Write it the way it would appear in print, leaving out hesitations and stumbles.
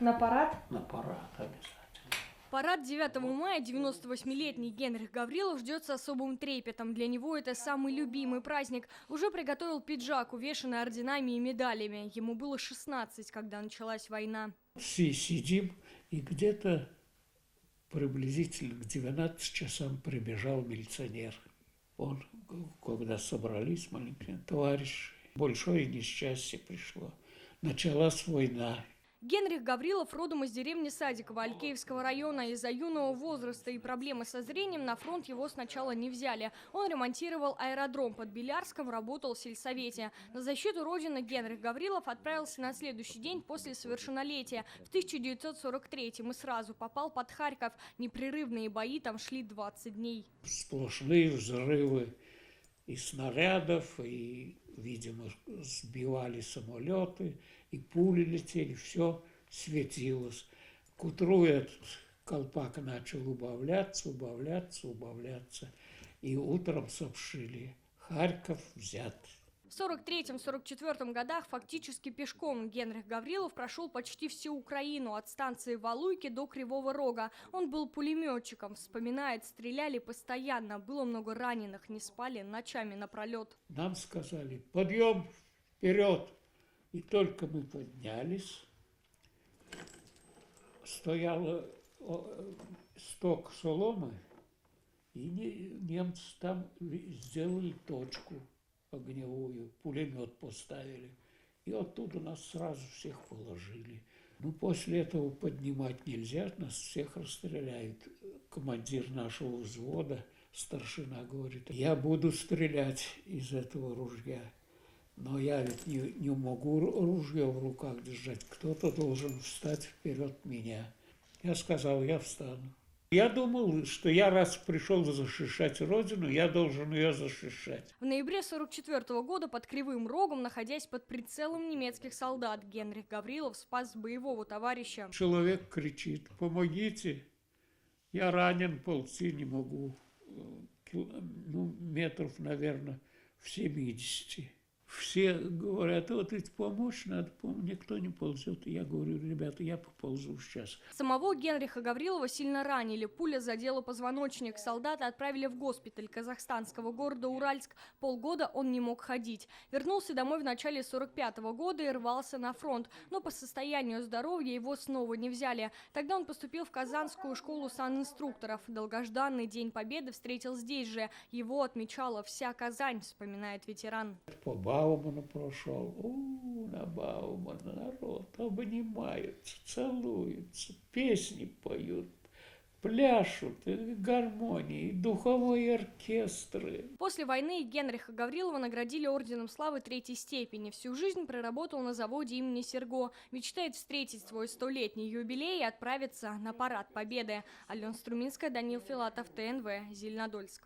На парад? На парад обязательно. Парад 9 мая 98-летний Генрих Гаврилов ждет с особым трепетом. Для него это самый любимый праздник. Уже приготовил пиджак, увешанный орденами и медалями. Ему было 16, когда началась война. Все сидим, и где-то приблизительно к 12 часам прибежал милиционер. Он, когда собрались маленькие товарищи, большое несчастье пришло. Началась война. Генрих Гаврилов родом из деревни Садиково Алькеевского района. Из-за юного возраста и проблемы со зрением на фронт его сначала не взяли. Он ремонтировал аэродром под Белярском, работал в сельсовете. На защиту родины Генрих Гаврилов отправился на следующий день после совершеннолетия. В 1943-м и сразу попал под Харьков. Непрерывные бои там шли 20 дней. Сплошные взрывы и снарядов, и, видимо, сбивали самолеты, и пули летели, все светилось. К утру этот колпак начал убавляться, и утром сообщили: Харьков взят. В 1943-1944 годах фактически пешком Генрих Гаврилов прошел почти всю Украину, от станции Валуйки до Кривого Рога. Он был пулеметчиком, вспоминает, стреляли постоянно, было много раненых, не спали ночами напролет. Нам сказали: подъем вперед. И только мы поднялись, стоял сток соломы, и немцы там сделали точку огневую, пулемет поставили. И оттуда нас сразу всех положили. Ну, после этого поднимать нельзя, нас всех расстреляют. Командир нашего взвода, старшина, говорит: я буду стрелять из этого ружья. Но я ведь не могу ружье в руках держать. Кто-то должен встать вперед меня. Я сказал: я встану. Я думал, что я раз пришел защищать Родину, я должен ее защищать. В ноябре 1944 года под Кривым Рогом, находясь под прицелом немецких солдат, Генрих Гаврилов спас боевого товарища. Человек кричит: помогите, я ранен, ползти не могу. Ну, метров, наверное, в 70. Все говорят: вот ведь помочь надо, никто не ползет. И я говорю: ребята, я поползу сейчас. Самого Генриха Гаврилова сильно ранили. Пуля задела позвоночник. Солдата отправили в госпиталь казахстанского города Уральск. Полгода он не мог ходить. Вернулся домой в начале 1945 года и рвался на фронт. Но по состоянию здоровья его снова не взяли. Тогда он поступил в Казанскую школу санинструкторов. Долгожданный День Победы встретил здесь же. Его отмечала вся Казань, вспоминает ветеран. По Бауману прошел. На Баумана народ обнимаются, целуются, песни поют, пляшут, и гармонии, и духовые оркестры. После войны Генриха Гаврилова наградили орденом славы 3-й степени. Всю жизнь проработал на заводе имени Серго. Мечтает встретить свой 100-летний юбилей и отправиться на парад Победы. Алена Струминская, Данил Филатов, ТНВ, Зеленодольск.